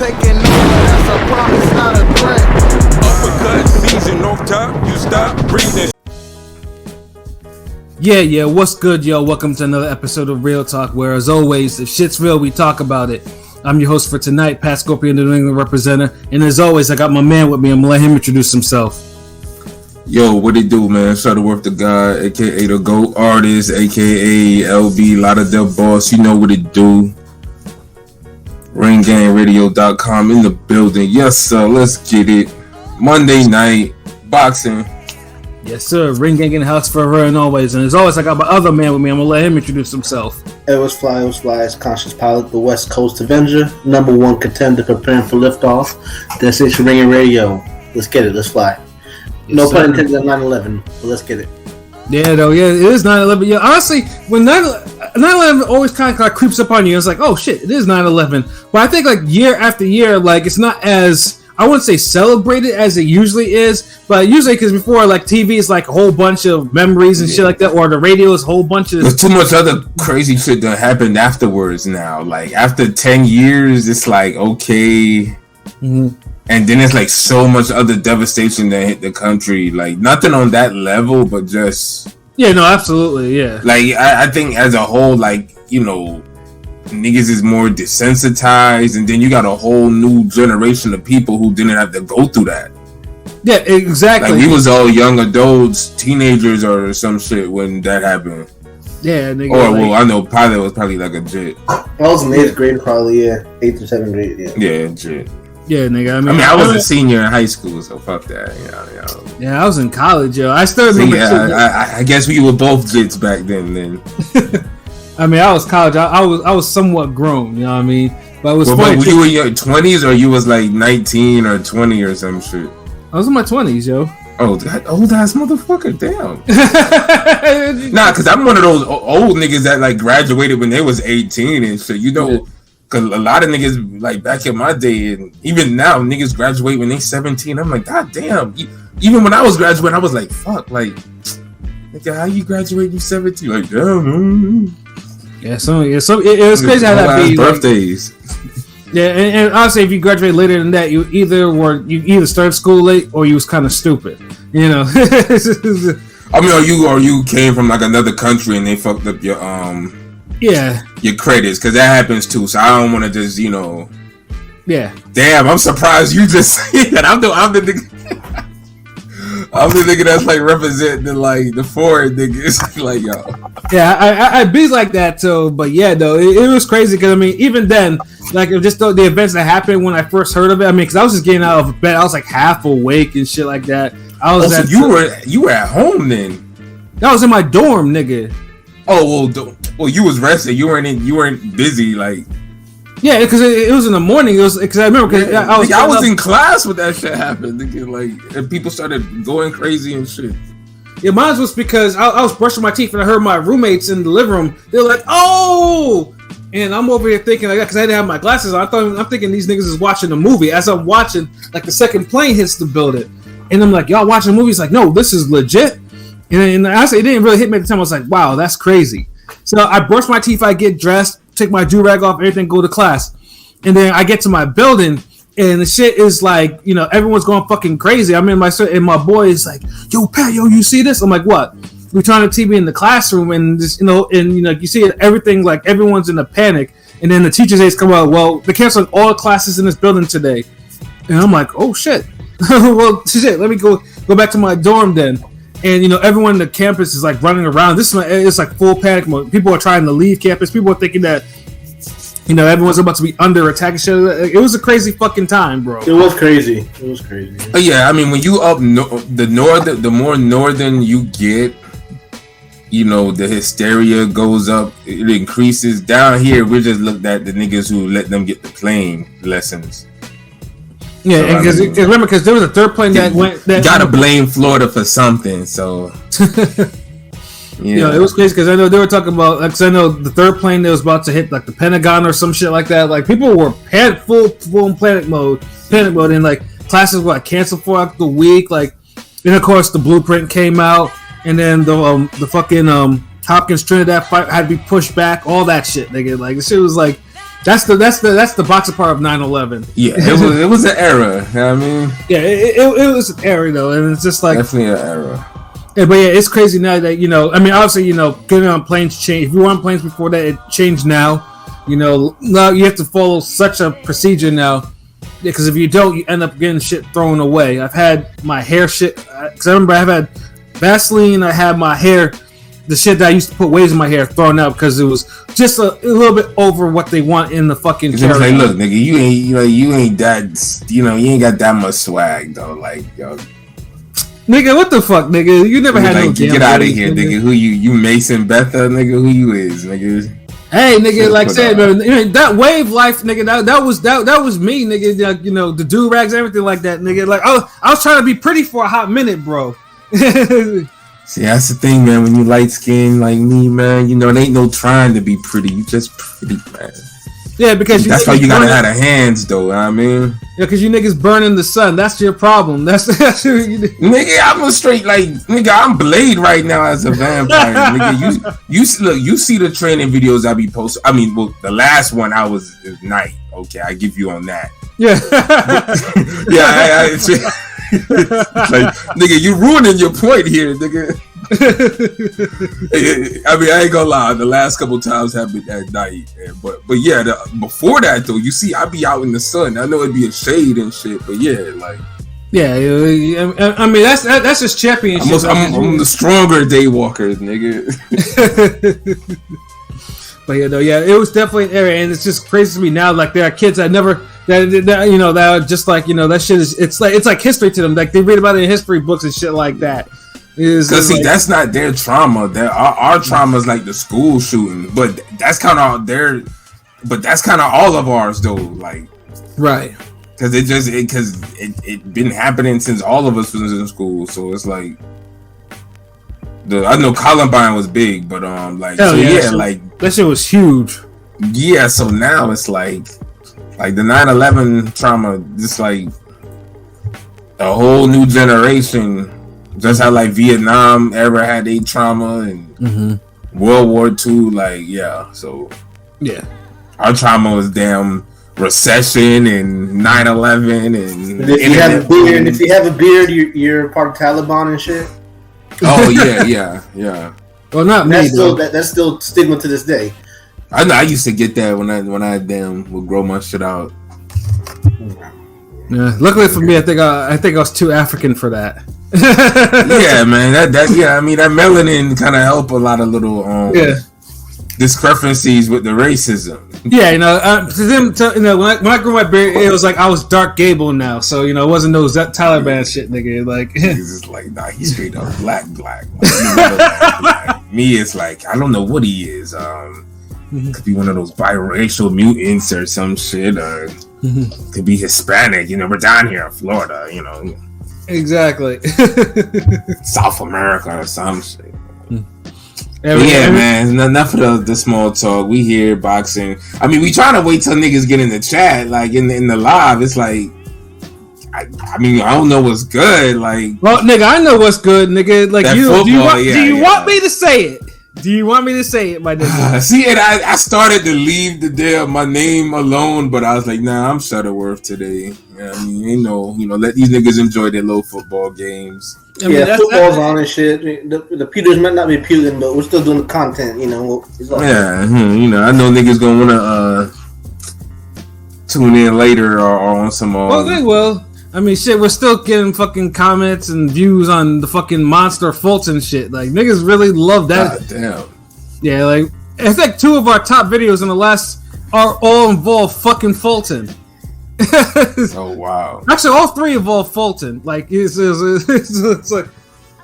taking over, that's a promise, not a threat. Uppercut season off top, you stop breathing. Yeah, what's good, yo? Welcome to another episode of Real Talk, where, as always, if shit's real, we talk about it. I'm your host for tonight, Pat Scorpion, the New England representative, and as always, I got my man with me. I'm gonna let him introduce himself. Yo, what it do, man? Shutterworth the God, aka the GOAT artist, aka LB, Lauderdale Boss. You know what it do. RingGangRadio.com in the building. Yes, sir. Let's get it. Monday night boxing. Yes, sir. Ring Gang in the house forever and always. And as always, I got my other man with me. I'm gonna let him introduce himself. It was fly, it's Conscious Pilot, the West Coast Avenger, number one contender preparing for liftoff. This is Ring Radio. Let's get it. Let's fly. Yes, no sir. pun intended on 9/11, but let's get it. Yeah, though. Yeah, it is 9/11. Yeah, honestly, when 9/11 always kind of like creeps up on you, it's like, oh shit, it is 9/11. But I think like year after year, like it's not as, I wouldn't say celebrated as it usually is, but usually because before like TV is like a whole bunch of memories and shit like that, or the radio is a whole bunch of. There's too much other crazy shit that happened afterwards now. Like after 10 years, it's like okay. Mm-hmm. And then it's like so much other devastation that hit the country. Like nothing on that level, but just Yeah, no, absolutely, yeah. like I think as a whole, like, you know, niggas is more desensitized, and then you got a whole new generation of people who didn't have to go through that. Yeah, exactly. Like we was all young adults, teenagers or some shit when that happened. Yeah, nigga. Or well, I know Pilot was probably like a jit. I was in 8th grade, probably, yeah. 8th or 7th grade, yeah. Yeah, jit. Yeah, nigga. I was a senior in high school, so fuck that. You know. Yeah, I was in college, yo. I still remember. I guess we were both jits back then. I mean, I was college. I was somewhat grown. You know what I mean? But it was funny. Were you in your 20s or you was like 19 or 20 or some shit? I was in my 20s, yo. Oh, that old ass motherfucker, damn. Nah, because I'm one of those old niggas that like graduated when they was 18 and shit. You know, because a lot of niggas like back in my day and even now niggas graduate when they 17. I'm like, god damn. Even when I was graduating, I was like, fuck, like, nigga, how you graduate you 17? Like, damn. Yeah, so it was crazy how that be. Birthdays. Yeah, and honestly, if you graduate later than that, you either started school late or you was kind of stupid, you know. I mean, or you came from like another country and they fucked up your your credits, because that happens too. So I don't want to just, you know. Yeah. Damn, I'm surprised you just said that. I'm the nigga. I'm the nigga that's like representing like the foreign niggas, like yo. Yeah, I be like that too, but yeah, though it was crazy because I mean, even then, like just the events that happened when I first heard of it. I mean, because I was just getting out of bed, I was like half awake and shit like that. I was. So you were at home then? I was in my dorm, nigga. Oh well, you was resting. You weren't busy like. Yeah, because it was in the morning. It was because I remember because I was in class when that shit happened. Like, and people started going crazy and shit. Yeah, mine was because I was brushing my teeth and I heard my roommates in the living room. They were like, "Oh!" And I'm over here thinking like that because I didn't have my glasses on. I'm thinking these niggas is watching a movie. As I'm watching, like the second plane hits the building, and I'm like, "Y'all watching a movie?" It's like, "No, this is legit." And honestly, it didn't really hit me at the time. I was like, "Wow, that's crazy." So I brush my teeth, I get dressed, take my do-rag off, everything, go to class. And then I get to my building, and the shit is like, you know, everyone's going fucking crazy. I'm in my boy is like, "Yo, Pat, you see this?" I'm like, "What?" We turn on the TV in the classroom, and just, you see everything, like everyone's in a panic. And then the teachers aides come out, "Well, they're canceling all classes in this building today." And I'm like, "Oh shit." Well, shit, let me go back to my dorm then. And everyone in the campus is like running around. It's like full panic mode. People are trying to leave campus. People are thinking that everyone's about to be under attack and shit. It was a crazy fucking time, bro. It was crazy. Yeah, I mean, when you up the more northern you get, the hysteria goes up. It increases. Down here, we just looked at the niggas who let them get the plane lessons. Yeah, so, because remember, because there was a third plane that went. That gotta blame Florida for something. So, it was crazy because I know they were talking about. Because I know the third plane that was about to hit like the Pentagon or some shit like that. Like people were full panic mode, and like classes were like canceled for like the week. Like, and of course the blueprint came out, and then the fucking Hopkins Trinidad fight had to be pushed back. All that shit, nigga. Like the shit was like. That's the boxing part of 9/11. Yeah, it was an era. You know what I mean? Yeah, it was an era though, and it's just like definitely an era. Yeah, but yeah, it's crazy now that I mean, obviously, getting on planes changed. If you were on planes before that, it changed now. Now you have to follow such a procedure now. Because if you don't, you end up getting shit thrown away. I've had my hair shit. Because I remember I've had Vaseline. I had my hair, the shit that I used to put waves in my hair, thrown out because it was just a little bit over what they want in the fucking. It's like, look, nigga, you ain't that. You ain't got that much swag though. Like, yo. Nigga, what the fuck, nigga? You never had no damn. Get out of here, nigga. Who you Mason Betha, nigga? Who you is, nigga? Hey, nigga, like I said, man, that wave life, nigga, that was me, nigga. The do rags, everything like that, nigga. Like I was trying to be pretty for a hot minute, bro. See, that's the thing, man. When you light skinned like me, man, it ain't no trying to be pretty. You just pretty, man. Yeah, because that's why you gotta have the hands, though. You know what I mean, yeah, because you niggas burn in the sun. That's your problem. That's what you do. Nigga, I'm a straight nigga. I'm Blade right now as a vampire. Nigga, you see the training videos I be posting. I mean, well, the last one I was night. Okay, I give you on that. Yeah, yeah. Like, nigga, you ruining your point here, nigga. I mean, I ain't gonna lie. The last couple times have been at night, but yeah. Before that though, you see, I be out in the sun. I know it'd be a shade and shit, but yeah, like. Yeah, I mean that's just championship. I'm the stronger day walker, nigga. But it was definitely an area, and it's just crazy to me now. Like there are kids that are just like that shit is. It's like history to them. Like they read about it in history books and shit like that. Because see, that's not their trauma. Our trauma is like the school shooting, but that's kind of all of ours though. Like, right? Because it been happening since all of us was in school. So it's like I know Columbine was big, but like like that shit was huge. Yeah, so now it's like the 9/11 trauma, just like a whole new generation. Just how like Vietnam ever had a trauma and World War II, like so our trauma was damn recession and 9/11 and if you have a beard, you're part of Taliban and shit. Oh yeah. Well, not me. That's still stigma to this day. I know. I used to get that when I damn would grow my shit out. Yeah. Luckily for me, I think I was too African for that. Yeah, man. I mean, that melanin kind of help a lot of little discrepancies with the racism. Yeah, to them, when I grew my beard, it was like I was Dark Gable now, so it wasn't those Taliban shit, nigga. Like, he's just like, nah, he's straight up black. Like, me, it's like I don't know what he is. Could be one of those biracial mutants or some shit, or could be Hispanic. We're down here in Florida. Exactly. South America or some shit. Man, enough of the small talk. We here boxing. I mean, we trying to wait till niggas get in the chat, like in the live. It's like, I mean, I don't know what's good. Like, well, nigga, I know what's good, nigga. Like, do you want me to say it? Do you want me to say it, my nigga? See, and I started to leave the damn my name alone, but I was like, nah, I'm Shutterworth today. I mean, let these niggas enjoy their little football games. I mean, football's on and shit. The Peters might not be Putin, but we're still doing the content, I know niggas gonna wanna tune in later or on some. Well, they will. I mean, shit, we're still getting fucking comments and views on the fucking Monster Fulton shit. Like, niggas really love that. God damn. Yeah, like, I think 2 of our top videos in the last are all involve fucking Fulton. Oh, wow. Actually, all 3 involve Fulton. Like, it's like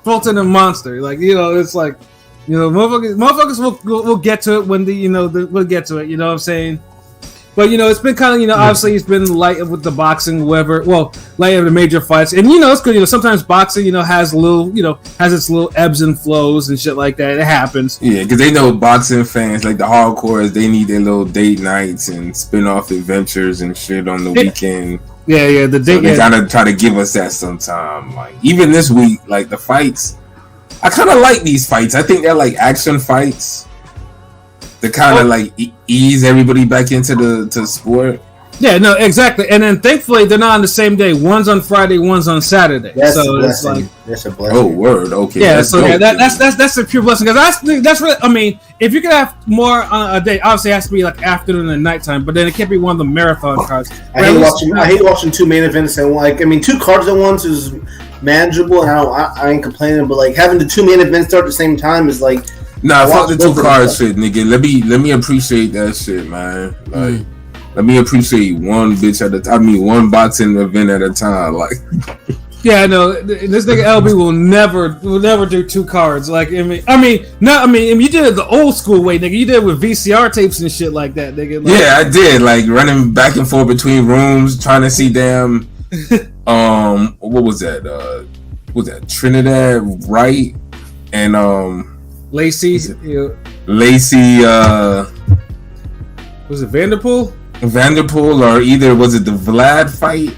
Fulton and Monster. Like, it's like, motherfuckers will get to it when we'll get to it, you know what I'm saying? But it's been kind of obviously it's been light with the boxing, whatever. Well, light of the major fights, and it's good. Sometimes boxing has a little has its little ebbs and flows and shit like that. It happens. Yeah, because they know boxing fans like the hardcores. They need their little date nights and spin-off adventures and shit on the weekend. Yeah. The date. So they gotta try to give us that sometime. Like even this week, like the fights, I kind of like these fights. I think they're like action fights. to kind of like ease everybody back into the sport. Yeah, no, exactly. And then thankfully they're not on the same day. One's on Friday, one's on Saturday. That's so a it's like, that's a blessing. Oh, word. Okay. yeah. That's So dope, that's a pure blessing because that's really. I mean, if you could have more on a day, obviously it has to be like afternoon and nighttime. But then it can't be one of the marathon cards. I hate watching two main events and like. I mean, two cards at once is manageable, and I ain't complaining. But like having the two main events start at the same time is like. Nah, fuck the two cards shit, nigga. Let me appreciate that shit, man. Like. Let me appreciate one bitch at a time. I mean, one boxing event at a time. Like, yeah, no, this nigga LB will never do two cards. Like, I mean, you did it the old school way, nigga. You did it with VCR tapes and shit like that, nigga. Like, yeah, I did. Like running back and forth between rooms, trying to see damn. What was that? Trinidad Wright and Lacey. Lacey. Was it Vanderpool? Vanderpool, or either was it the Vlad fight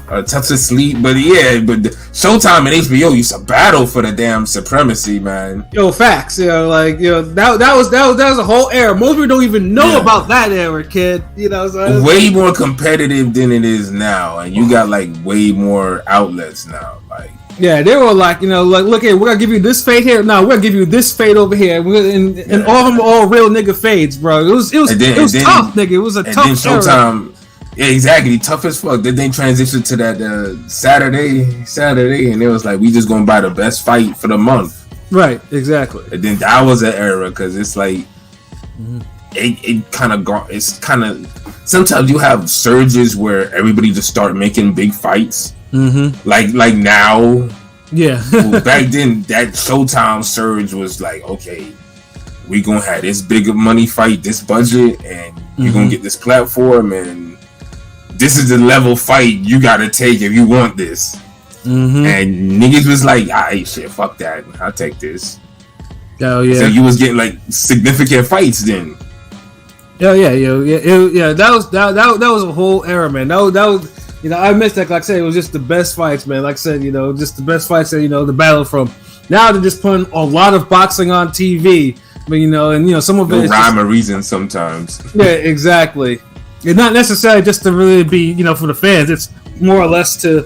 or Touch of Sleep? But yeah, but Showtime and HBO used to battle for the damn supremacy, man. Yo, facts. You know, like that was a whole era. Most people don't even know about that era, kid. You know, so way more competitive than it is now, and you got like way more outlets now, like. Yeah, they were like, you know, like, look here, we're gonna give you this fade here. No, we're gonna give you this fade over here. And all of them are all real nigga fades, bro. It was tough, nigga. It was a tough then Showtime, era. Yeah, exactly, tough as fuck. Then they transitioned to that Saturday, and it was like, we just gonna buy the best fight for the month. Right, exactly. And then that was an era, because it's like, it's kind of, sometimes you have surges where everybody just start making big fights. Mm-hmm. Like now, yeah. Well, back then, that Showtime surge was like, okay, we gonna have this big money fight, this budget, and you're gonna get this platform, and this is the level fight you gotta take if you want this. Mm-hmm. And niggas was like, "Alright, shit, fuck that, I'll take this." Oh yeah. So you was getting like significant fights then. Yeah. That was a whole era, man. That was. You know, I missed that. Like I said, it was just the best fights, man. Like I said, you know, just the best fights that, you know, the battle from. Now they're just putting a lot of boxing on TV. But, you know, and, you know, some of it is rhyme or reason sometimes. Yeah, exactly. It's not necessarily just to really be, you know, for the fans. It's more or less to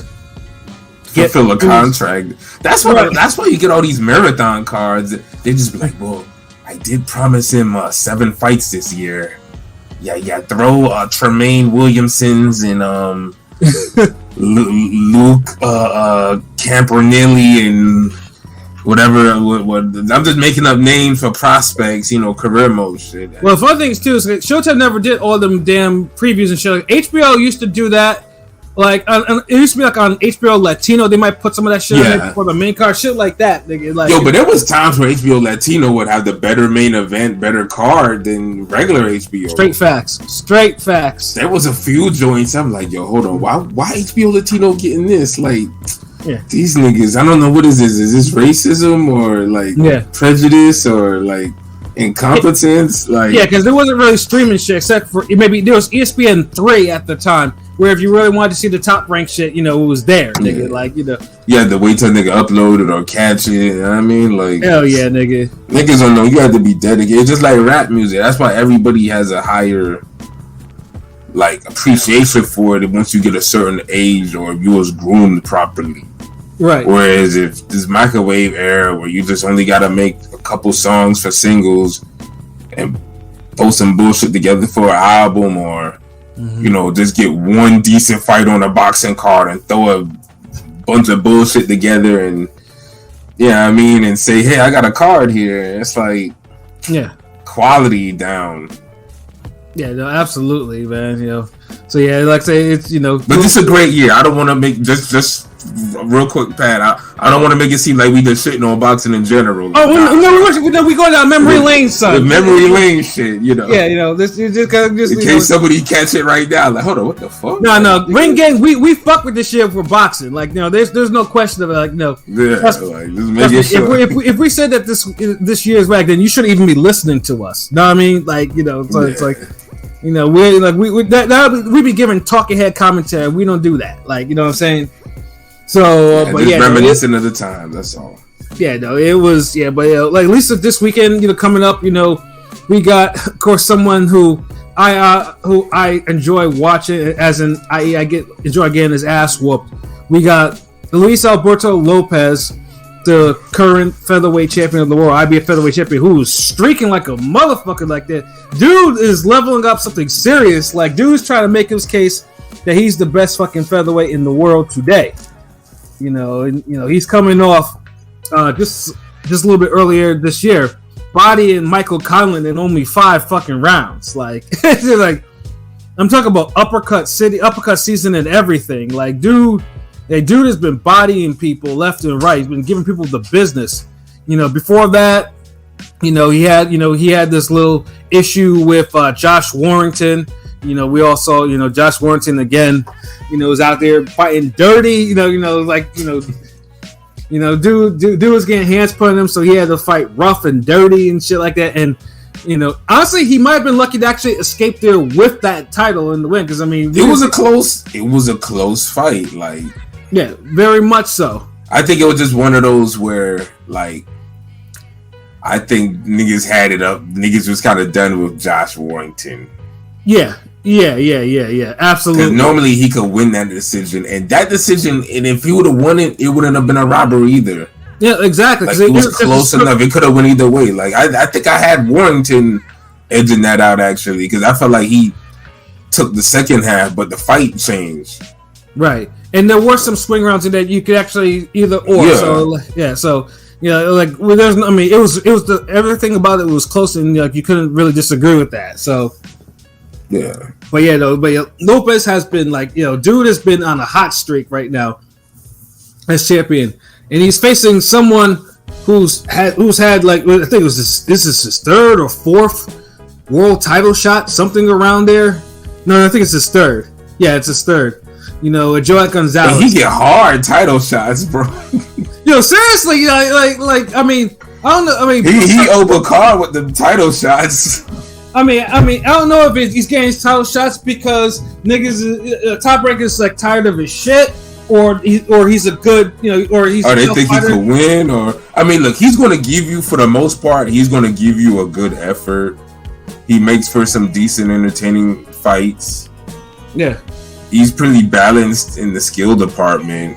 fulfill a contract. That's why you get all these marathon cards. They just be like, well, I did promise him 7 fights this year. Yeah, throw Tremaine Williamson's and Luke Campanelli and whatever. I'm just making up names for prospects, you know, career mode shit. Well, the fun thing is too is Showtime never did all them damn previews and shit. Like, HBO used to do that. Like it used to be like on HBO Latino, they might put some of that shit in for the main card, shit like that. Nigga. Like, but there was times where HBO Latino would have the better main event, better card than regular HBO. Straight facts. There was a few joints. I'm like, yo, hold on, why HBO Latino getting this? Like, these niggas, I don't know what is this. Is this racism or like prejudice or like incompetence? Like, because there wasn't really streaming shit except for maybe there was ESPN 3 at the time. Where if you really wanted to see the top rank shit, you know, it was there, nigga. Yeah. Like, you know. You had to wait till nigga upload it or catch it, you know what I mean? Like, hell yeah, nigga. Niggas don't know, you have to be dedicated. It's just like rap music. That's why everybody has a higher, like, appreciation for it once you get a certain age or if you was groomed properly. Right. Whereas if this microwave era where you just only gotta make a couple songs for singles and post some bullshit together for an album or you know, just get one decent fight on a boxing card and throw a bunch of bullshit together and I mean, and say, hey, I got a card here. It's like quality down. Yeah, no, absolutely, man. You know, so like I say, it's, you know, but this is a great year. I don't want to make just real quick, Pat. I don't want to make it seem like we just shitting on boxing in general. We go down memory lane, son. The memory lane shit, you know. Yeah, you know, this just in case somebody catch it right now, like, hold on, what the fuck? No, Ring Gang, we fuck with this shit for boxing. Like, no, there's no question of it. Like, no. Yeah, like, just make it sure. If we said that this year's whack, then you shouldn't even be listening to us. Know what I mean? Like, you know, so it's like. You know, we're like we be giving talking head commentary. We don't do that. Like, you know what I'm saying? So, but reminiscent of the time. That's all. Yeah, no, it was but like at least this weekend, coming up, we got of course someone who I enjoy watching, as in I enjoy getting his ass whooped. We got Luis Alberto Lopez, the current featherweight champion of the world, IBF featherweight champion, who's streaking like a motherfucker like that. Dude is leveling up something serious. Like, dude's trying to make his case that he's the best fucking featherweight in the world today. He's coming off just a little bit earlier this year, bodying Michael Conlan in only 5 fucking rounds. Like, I'm talking about uppercut season and everything. Like, dude has been bodying people left and right. He's been giving people the business. Before that, he had this little issue with Josh Warrington. We all saw, Josh Warrington again, was out there fighting dirty, dude was getting hands put on him, so he had to fight rough and dirty and shit like that. And, honestly, he might have been lucky to actually escape there with that title in the win. Because, it was a close fight. Like, yeah, very much so. I think it was just one of those where, like, I think niggas had it up. Niggas was kind of done with Josh Warrington. Yeah, absolutely. Normally he could win that decision, and if he would have won it, it wouldn't have been a robbery either. Yeah, exactly. Like, it was close enough. It could have went either way. Like, I think I had Warrington edging that out, actually, because I felt like he took the second half, but the fight changed. Right, and there were some swing rounds in that you could actually either or. Yeah. So it was everything about it was close, and you couldn't really disagree with that. So. Yeah. But Lopez has been dude has been on a hot streak right now as champion, and he's facing someone who's had like, I think it was this is his 3rd or 4th world title shot, something around there. No, I think it's his 3rd. Yeah, it's his 3rd. Joet Gonzalez. And he get hard title shots, bro. Seriously, I don't know. He overcard with the title shots. I don't know if he's getting his title shots because niggas, Top Rank is like tired of his shit, or he's a good, or he's. Or they think he could win, or look, he's going to give you, for the most part, he's going to give you a good effort. He makes for some decent, entertaining fights. Yeah, he's pretty balanced in the skill department.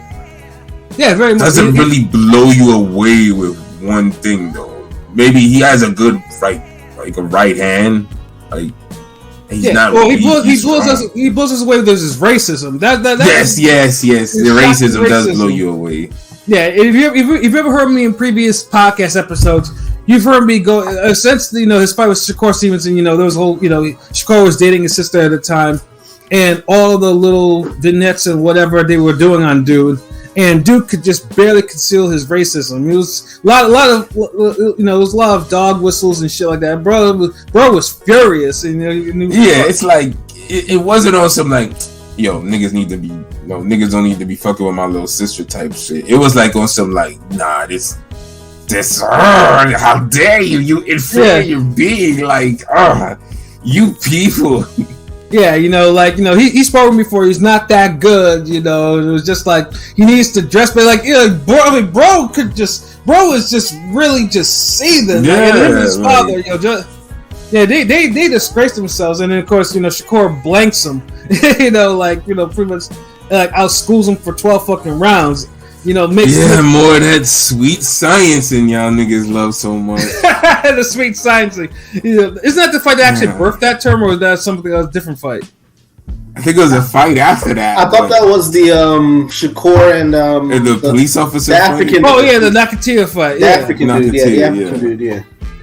Yeah, very much. Doesn't really blow you away with one thing though. Maybe he has a good like a right hand, like he's not. Well, he blows us away with his racism. Yes. The racism does blow you away. Yeah, if you ever heard me in previous podcast episodes, you've heard me go since his fight with Shakur Stevenson. There was a whole Shakur was dating his sister at the time, and all the little vignettes and whatever they were doing on dude. And Duke could just barely conceal his racism. It was a lot of dog whistles and shit like that. Bro was furious. And, it's like it wasn't on some like, niggas don't need to be fucking with my little sister type shit. It was like on some like, nah, this how dare you inferior being, like, you people. Yeah, he spoke with me before. He's not that good, It was just like he needs to dress, but like, bro is just really just seething. Yeah, like, and him and his father, they disgrace themselves, and then of course, Shakur blanks him, pretty much like outschools him for 12 fucking rounds. More of that sweet science and y'all niggas love so much. The sweet science. Isn't that the fight that actually birthed that term, or was that something else, different fight? I think it was a fight after that. I thought that was the Shakur and the police officer. The African. Oh yeah, the Nakatia fight. The African dude. Yeah, the African dude. Yeah,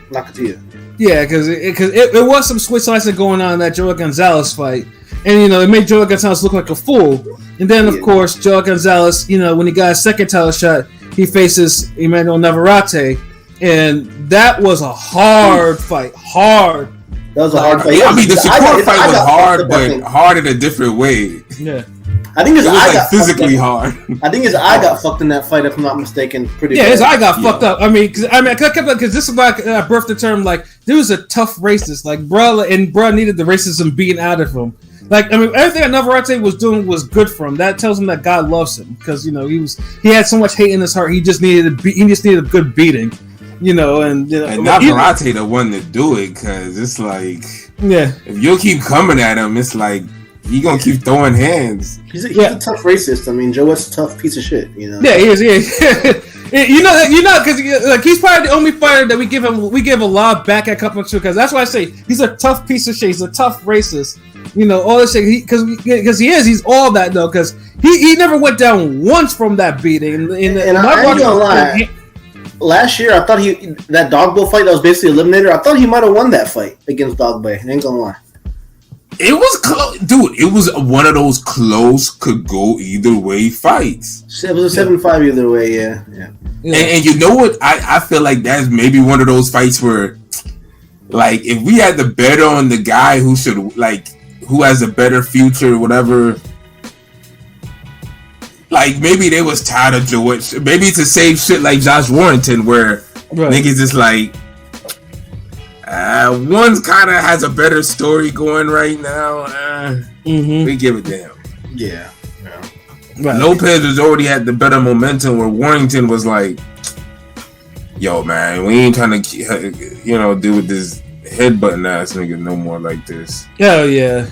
Nakatia. Yeah, because it was some sweet science going on in that Joet Gonzalez fight. And, it made Joet Gonzalez look like a fool. And then, of course, Joet Gonzalez, when he got a second title shot, he faces Emmanuel Navarrete. And that was a hard fight. Hard. That was a hard fight. The Shakur fight was hard, but hard in a different way. Yeah. I think his eye got physically hard. I think his eye got fucked in that fight, if I'm not mistaken. Pretty bad. His eye got fucked up. Because this is why I birthed the term, like, there was a tough racist. Like, bro needed the racism beaten out of him. Like, I mean, everything that Navarrete was doing was good for him. That tells him that God loves him because he had so much hate in his heart. He just needed a good beating, and Navarrete the one to do it because it's like, if you keep coming at him, it's like he gonna keep throwing hands. He's a tough racist. I mean, Joet's a tough piece of shit. Yeah, he is. Because he's probably the only fighter that we give a lot back at Cup because that's why I say he's a tough piece of shit. He's a tough racist. All this shit. Because he is. He's all that though. Because he never went down once from that beating. And I ain't gonna lie. Last year, I thought that Dogbo fight that was basically eliminator. I thought he might have won that fight against Dogbo. I ain't gonna lie. It was close, dude. It was one of those close, could go either way fights. It was a 7-5 either way, yeah. And you know what? I feel like that's maybe one of those fights where, like, if we had to bet on the guy who has a better future or whatever, like, maybe they was tired of Joet. Maybe to save shit like Josh Warrington, where niggas is like, one kind of has a better story going right now. We give it to him. Yeah. Right. Lopez was already had the better momentum, where Warrington was like, "Yo, man, we ain't trying to, deal with this headbutting ass nigga no more like this." Oh yeah.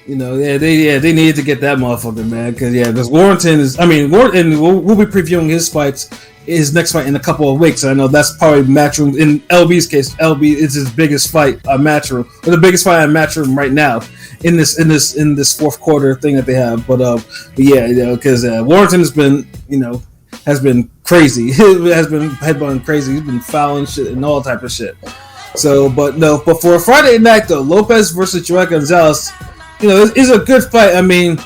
They needed to get that motherfucker, man, because Warrington is. I mean, we'll be previewing his next fight in a couple of weeks. I know that's probably Matchroom. In LB's case, LB is his biggest fight on Matchroom, or the biggest fight on Matchroom right now in this fourth quarter thing that they have. But because Warrington has been crazy. has been headbutting crazy. He's been fouling shit and all type of shit. So, but for a Friday night though, Lopez versus Joet Gonzalez, is a good fight. I mean,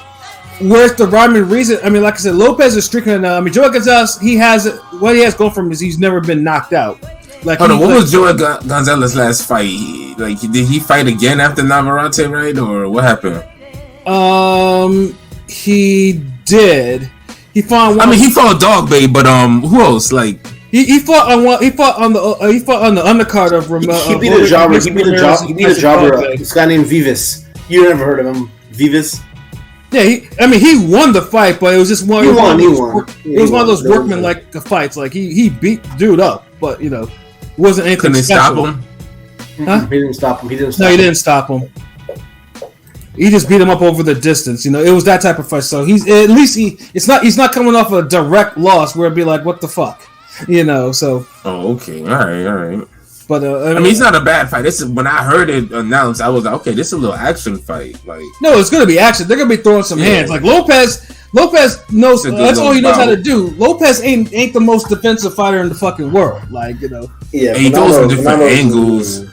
where's the rhyme and reason? I mean, like I said, Lopez is streaking now. I mean, Joet Gonzalez, what he has going from is he's never been knocked out. Like, what was Joet Gonzalez last fight? Did he fight again after Navarrete, right? Or what happened? He did. He fought. He fought Dogby, but who else? Like, he fought on the undercard of Ramon. He beat a jobber. He beat a jobber. This guy named Vivas. You never heard of him, Vivas? Yeah, he won the fight, but it was just one. He won. It was one of those workman-like fights. Like he beat dude up, but wasn't anything. Couldn't stop him. Huh? He didn't stop him. He didn't stop him. He just beat him up over the distance. It was that type of fight. So he's he's not coming off a direct loss where it'd be like, what the fuck, So. Oh, okay, all right. But I mean, it's not a bad fight. This is when I heard it announced, I was like, okay, this is a little action fight. Like, no, it's gonna be action. They're gonna be throwing some hands. Like Lopez knows that's all he knows how to do. Lopez ain't the most defensive fighter in the fucking world. Like, Yeah, he throws some different angles.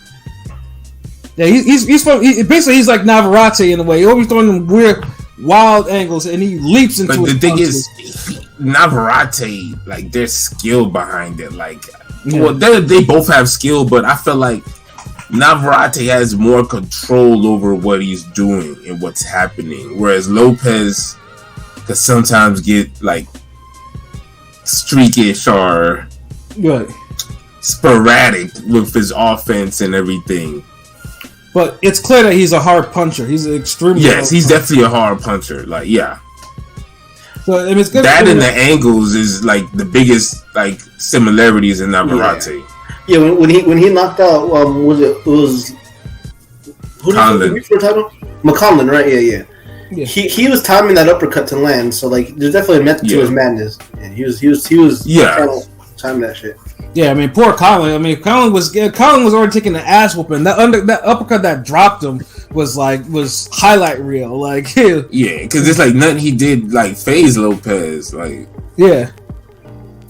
Yeah, he's like Navarrete in a way. He always throwing them weird, wild angles, and he leaps into. But the thing is, Navarrete, like, there's skill behind it. Like, well, they both have skill, but I feel like Navarrete has more control over what he's doing and what's happening, whereas Lopez could sometimes get like streakish or sporadic with his offense and everything. But it's clear that he's a hard puncher. He's an extremely he's definitely a hard puncher. Like, yeah. So I mean, it's good. That and the angles is like the biggest like similarities in Navarrete. Yeah, when he knocked out who Conlon. McConlon, right? Yeah. He was timing that uppercut to land, so like there's definitely a method to his madness. And he was timing that shit. Yeah, I mean, poor Conlon. I mean, Conlon was already taking the ass whooping. That uppercut that dropped him was highlight reel. Like, yeah, because it's like nothing he did like phase Lopez. Like, yeah,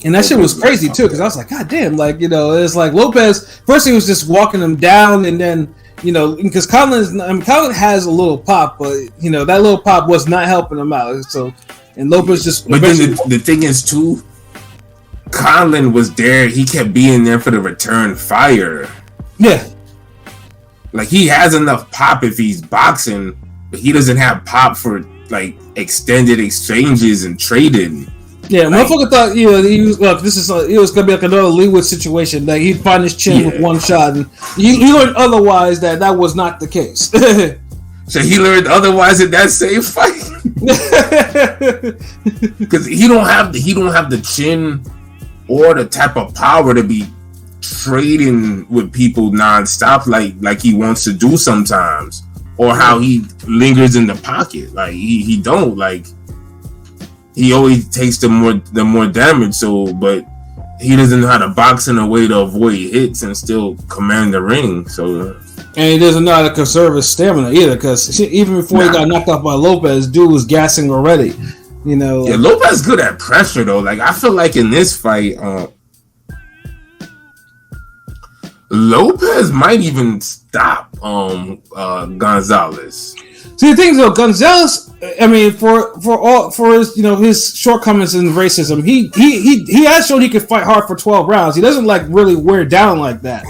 and that shit was crazy too. Because I was like, God damn, like, it's like Lopez. First he was just walking him down, and then because Conlon has a little pop, but that little pop was not helping him out. So, and Lopez just. But then the thing is too. Conlon was there. He kept being there for the return fire. Yeah. Like, he has enough pop if he's boxing, but he doesn't have pop for, like, extended exchanges and trading. Yeah, motherfucker thought, he was, look, it was going to be like another Leewood situation. Like, he'd find his chin with one shot. And you learned otherwise that was not the case. So he learned otherwise in that same fight. Because he don't have the chin or the type of power to be trading with people nonstop like he wants to do sometimes, or how he lingers in the pocket. Like he don't, like, he always takes the more damage. So, but he doesn't know how to box in a way to avoid hits and still command the ring. So, and he doesn't know how to conserve his stamina either, because even before he got knocked off by Lopez, dude was gassing already. You know. Yeah, Lopez good at pressure though. Like, I feel like in this fight, Lopez might even stop Gonzalez. See, the thing is, though, Gonzalez, I mean, for his, you know, his shortcomings in racism, he has shown he could fight hard for 12 rounds. He doesn't like really wear down like that.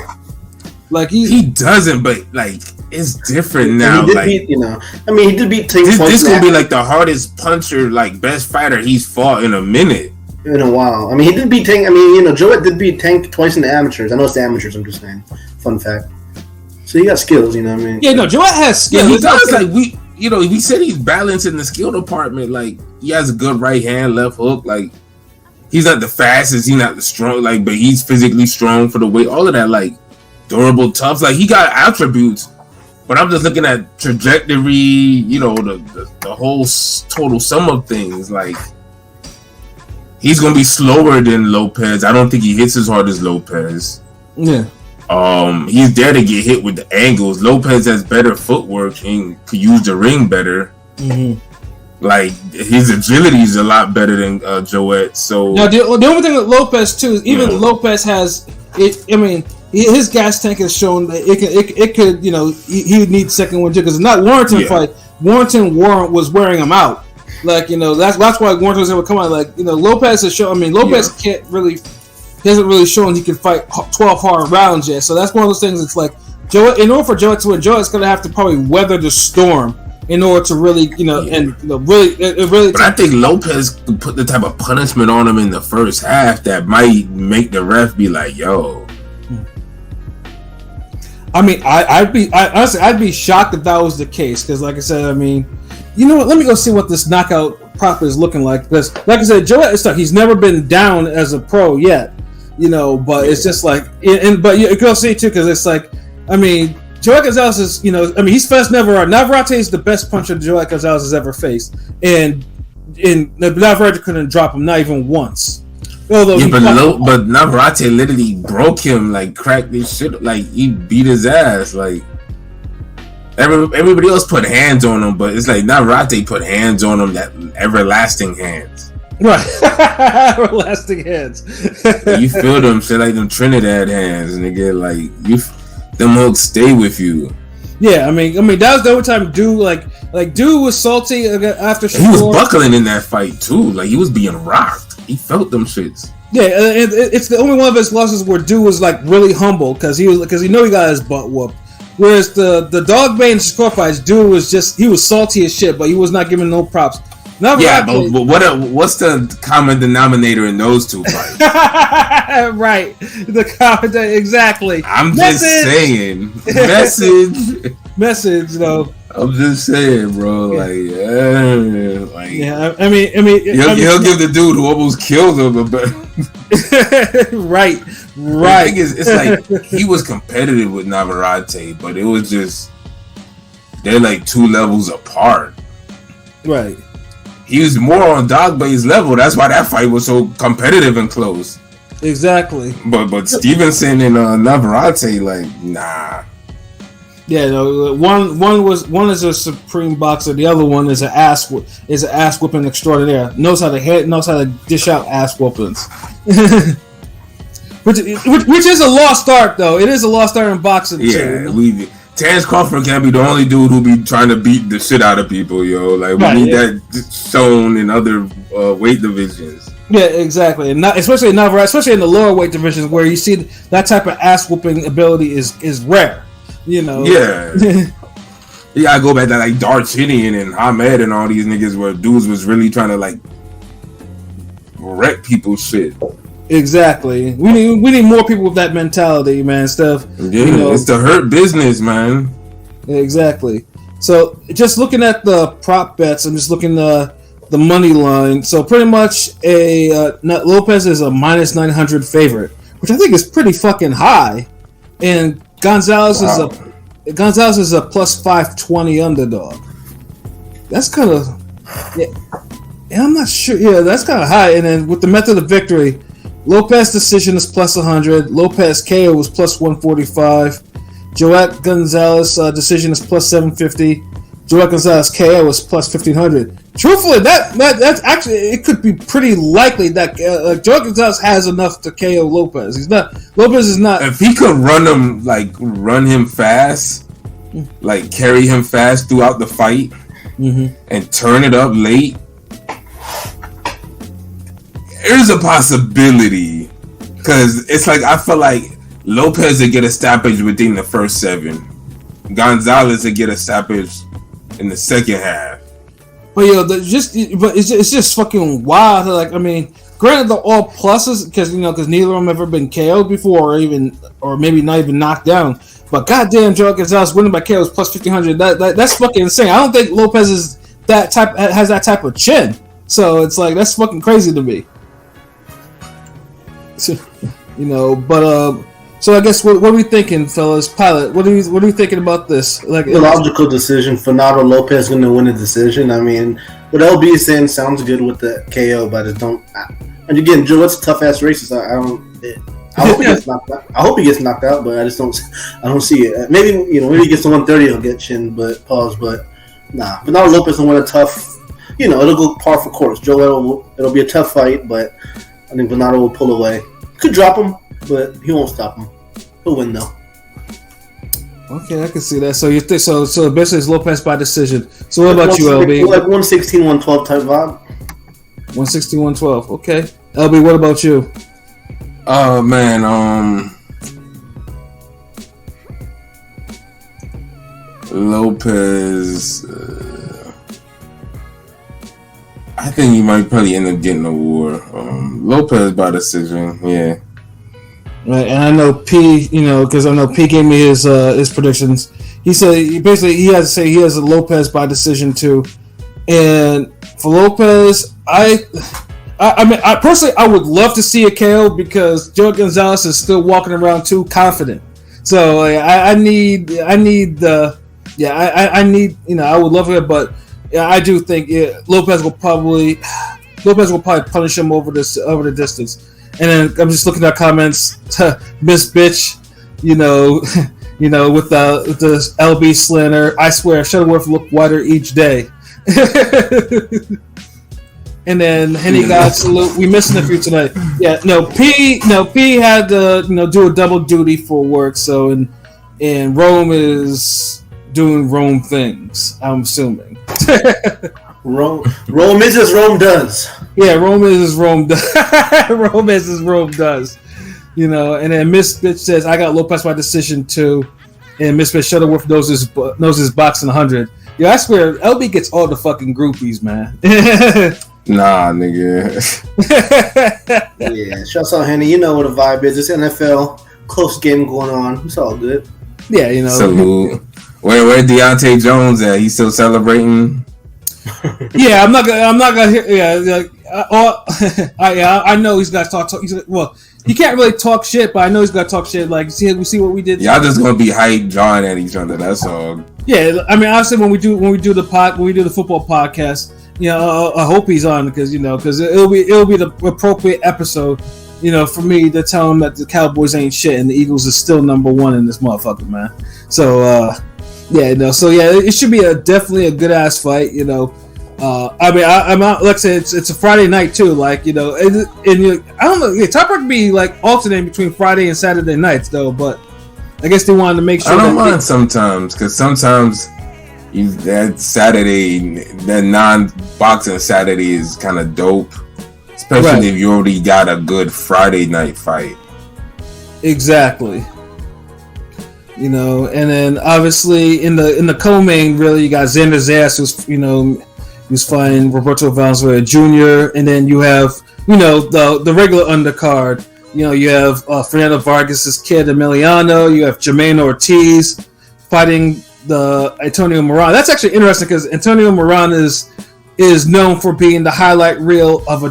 Like he doesn't, but like it's different now. Like, beat, you know, I mean, he did beat Tank. This gonna be like the hardest puncher, like best fighter he's fought in a minute. In a while. I mean, he did beat Tank. I mean, you know, Joet did beat Tank twice in the amateurs. I know it's the amateurs. I'm just saying. Fun fact. So he got skills, you know what I mean? Yeah, no, Joet has skills. Yeah, he does. Like we said he's balanced in the skill department. Like, he has a good right hand, left hook. Like, he's not the fastest, he's not the strong, like, but he's physically strong for the weight. All of that, like, durable, tough. Like, he got attributes. But I'm just looking at trajectory, you know, the whole total sum of things. Like, he's gonna be slower than Lopez. I don't think he hits as hard as Lopez. Yeah. He's there to get hit with the angles. Lopez has better footwork and could use the ring better. Mm-hmm. Like, his agility is a lot better than Joet. So now the only thing with Lopez too is even Lopez has it. I mean, his gas tank has shown that it could, you know, he would need second one too, because it's not Warrington fight. Warrington was wearing him out. Like, you know, that's why Warrington was able to come out. Like, you know, Lopez has shown. I mean, Lopez hasn't really shown he can fight 12 hard rounds yet. So that's one of those things. It's like Joet. In order for Joet to win, Joet's going to have to probably weather the storm in order to really, you know, and you know, really. But I think Lopez could put the type of punishment on him in the first half that might make the ref be like, "Yo." I mean, I'd be shocked if that was the case, because, like I said, I mean, you know what? Let me go see what this knockout prop is looking like. Because, like I said, Joet is stuck. He's never been down as a pro yet, you know. But it's just like, but you can see too, because it's like, I mean, Joet Gonzalez is, you know, I mean, he's faced Navarrete. Navarrete is the best puncher Joet Gonzalez has ever faced, and Navarrete couldn't drop him, not even once. Although but Navarrete literally broke him, like, cracked his shit, like, he beat his ass. Like, everybody else put hands on him, but it's like Navarrete put hands on him, that everlasting hands. Right. Everlasting hands. You feel them shit like them Trinidad hands, nigga. Like, them hooks stay with you. Yeah, I mean that was the only time Dude was salty after he was buckling in that fight too. Like, he was being rocked. He felt them shits. Yeah, it's the only one of his losses where Dude was like really humble because he know he got his butt whooped. Whereas the Dog Bane score fights, Dude was salty as shit, but he was not giving no props. But what's the common denominator in those two fights? Right, the common exactly. I'm just saying, message though. I'm just saying, bro. Yeah. I mean, he'll give the dude who almost killed him a better. Right. The thing is, it's like he was competitive with Navarrete, but it was just they're like two levels apart. Right. He was more on Dogbay's level. That's why that fight was so competitive and close. Exactly. But Stevenson and Navarrete, like, nah. Yeah, no. One is a supreme boxer. The other one is an ass whooping extraordinaire. Knows how to dish out ass whoopings. which is a lost art, though. It is a lost art in boxing too. Terrence Crawford can't be the only dude who be trying to beat the shit out of people, yo. Like, we need that shown in other weight divisions. Yeah, exactly, and especially in the lower weight divisions where you see that type of ass whooping ability is rare. You know. Yeah. You gotta go back to like Darchinian and Hamed and all these niggas where dudes was really trying to like wreck people's shit. Exactly. We need more people with that mentality, man. Stuff. Yeah, it's the hurt business, man. Exactly. So just looking at the prop bets, I'm just looking the money line. So pretty much Lopez is a minus 900 favorite, which I think is pretty fucking high, and Gonzalez is a plus 520 underdog. That's kind of I'm not sure. Yeah, that's kind of high. And then with the method of victory, Lopez decision is plus 100. Lopez KO was plus 145. Joet Gonzalez decision is plus 750. Joet Gonzalez KO is plus 1500. Truthfully, that's actually, it could be pretty likely that Joet Gonzalez has enough to KO Lopez. Lopez is not. If he could run him fast, like carry him fast throughout the fight, and turn it up late, there's a possibility. Because it's like, I feel like Lopez would get a stoppage within the first 7. Gonzalez would get a stoppage in the second half. But it's just fucking wild. Like, I mean, granted, they're all pluses because neither of them have ever been KO'd before, or maybe not even knocked down. But goddamn, Joe Gonzalez winning by KO is plus 1500. That's fucking insane. I don't think Lopez has that type of chin. So it's like, that's fucking crazy to me. So, so I guess what are we thinking, fellas? Pilot, what are you thinking about this? Like, the logical decision. Fernando Lopez going to win a decision. I mean, what LB is saying sounds good with the KO, but I just don't. And again, Joet's a tough ass racist. I hope he gets knocked out. I hope he gets knocked out, but I just don't. I don't see it. Maybe maybe he gets to 130, he'll get chin, but pause. But nah, Fernando Lopez will win a tough. It'll go par for course. It'll be a tough fight, but I think Bernardo will pull away. Could drop him, but he won't stop him. He'll win though. Okay, I can see that. So you think so basically it's Lopez by decision. So what about you, LB? Like 116, 112 type vibe. 116, 112. Okay. LB, what about you? Oh man, Lopez. I think he might probably end up getting a war. Lopez by decision, yeah. Right, and I know P, because I know P gave me his predictions. He said he has to say he has a Lopez by decision too. And for Lopez, I mean, I personally I would love to see a KO because Joet Gonzalez is still walking around too confident. So I need I would love it, but yeah, I do think Lopez will probably punish him over the distance. And then I'm just looking at comments to Miss Bitch, with the LB slander. I swear, Shuttleworth looked whiter each day. And then Henny God salute. We missing a few tonight. Yeah, P had to do a double duty for work. So and Rome is doing Rome things. I'm assuming. Rome is as Rome does. Yeah, Rome is as Rome does. Rome is as Rome does. And then Miss Bitch says, I got Lopez by decision too. And Miss Bitch Shuttleworth knows his boxing 100. Yeah, I swear, LB gets all the fucking groupies, man. Nah, nigga. Yeah, shouts out Henny. You know what the vibe is. It's NFL, close game going on. It's all good. Yeah, Salute. Where Deontay Jones at? He's still celebrating? Yeah, I'm not gonna hear. Yeah, I know he's got to talk. Well, he can't really talk shit, but I know he's got to talk shit. Like, we see what we did. Y'all just gonna be hype, jawing at each other. That's all. Yeah, I mean, obviously when we do the football podcast, I hope he's on because it'll be the appropriate episode, for me to tell him that the Cowboys ain't shit and the Eagles is still number 1 in this motherfucker, man. So. It should be definitely a good ass fight. I mean, I'm out. Like I said, it's a Friday night too. Like and I don't know. Yeah, Top Rank be like alternating between Friday and Saturday nights though. But I guess they wanted to make sure. I don't mind sometimes because sometimes that Saturday, that non-boxing Saturday is kind of dope, especially if you already got a good Friday night fight. Exactly. And then obviously in the co-main, really, you got Xander Zayas, who's fighting Roberto Valenzuela Jr., and then you have, the regular undercard. You have Fernando Vargas' kid Emiliano. You have Jermaine Ortiz fighting the Antonio Moran. That's actually interesting because Antonio Moran is known for being the highlight reel of a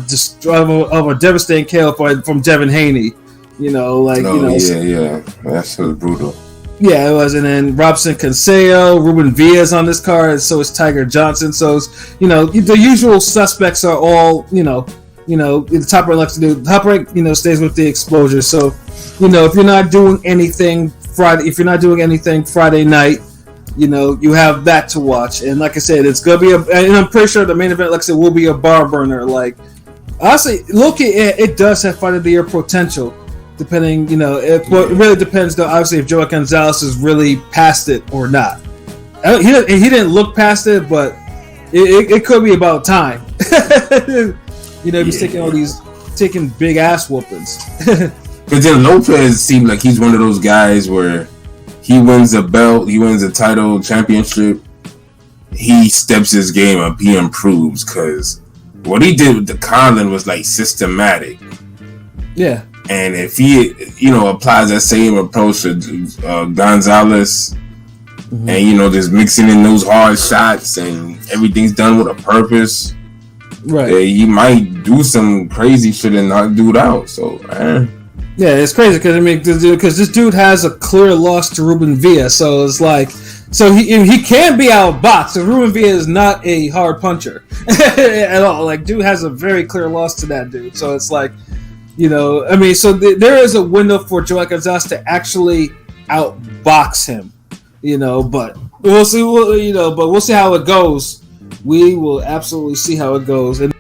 devastating KO from Devin Haney. That was brutal. Yeah, it was, and then Robson Canseco, Ruben Villas on this card, and so is Tiger Johnson. So it's, the usual suspects are all the top rank likes to do. Top rank, stays with the exposure. So, if you're not doing anything Friday night, you have that to watch. And like I said, it's gonna be and I'm pretty sure the main event, like I said, will be a bar burner. Like, honestly, it does have fight of the year potential. Depending, it really depends though. Obviously, if Joet Gonzalez is really past it or not. He didn't look past it, but it could be about time. He's taking big ass whoopings. Because then Lopez seemed like he's one of those guys where he wins a belt, he wins a title, championship, he steps his game up, he improves. Because what he did with the Conlon was like systematic. Yeah. And if he, applies that same approach to Gonzalez, and just mixing in those hard shots and everything's done with a purpose, right? He might do some crazy shit and knock dude out. So, yeah, it's crazy because this dude has a clear loss to Ruben Villas, so it's like, he can be outboxed. So Ruben Villas is not a hard puncher at all. Like, dude has a very clear loss to that dude. So it's like. So there is a window for Joet Gonzalez to actually outbox him, but we'll see. But we'll see how it goes. We will absolutely see how it goes. And